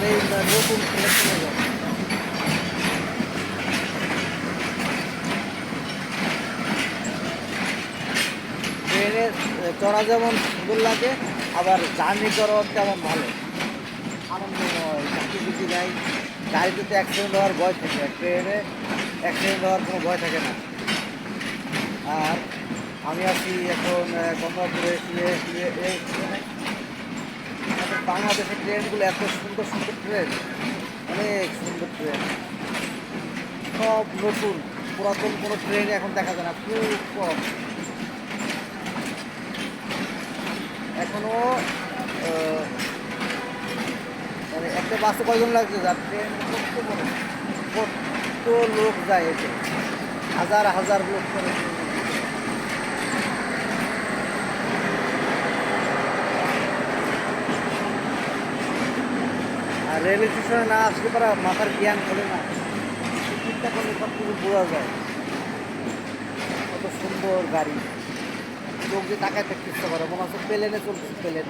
এই নতুন সিলেকশনে যায়। ট্রেনে চড়া যেমন সুন্দর লাগে, আবার জার্নি করাও তেমন ভালো, আনন্দময়, চাকরি কিছু নাই। গাড়িতে তো অ্যাক্সিডেন্ট হওয়ার ভয় থাকে, ট্রেনে অ্যাক্সিডেন্ট হওয়ার কোনো ভয় থাকে না। আর আমি আছি এখন গঙ্গাপুরে এই আমাদের বাংলাদেশের ট্রেনগুলো এত সুন্দর সুন্দর ট্রেন, অনেক সুন্দর ট্রেন, সব নতুন, পুরাতন কোনো ট্রেন এখন দেখা যায় না, খুব কম। এখনো মানে একটা বাসে কয়জন লাগছে, যার ট্রেন কত বড়, কত লোক যায় এতে, হাজার হাজার লোক করে। আর রেল স্টেশনে না আসলে পরে মাথার জ্ঞান খোলে না, চিন্তা করলে সব কিছু বোঝা যায়। কত সুন্দর গাড়ি, লোক যে তাকায় থাকতে ইচ্ছা করে, মনে হচ্ছে প্লেনে চলছে, প্লেন।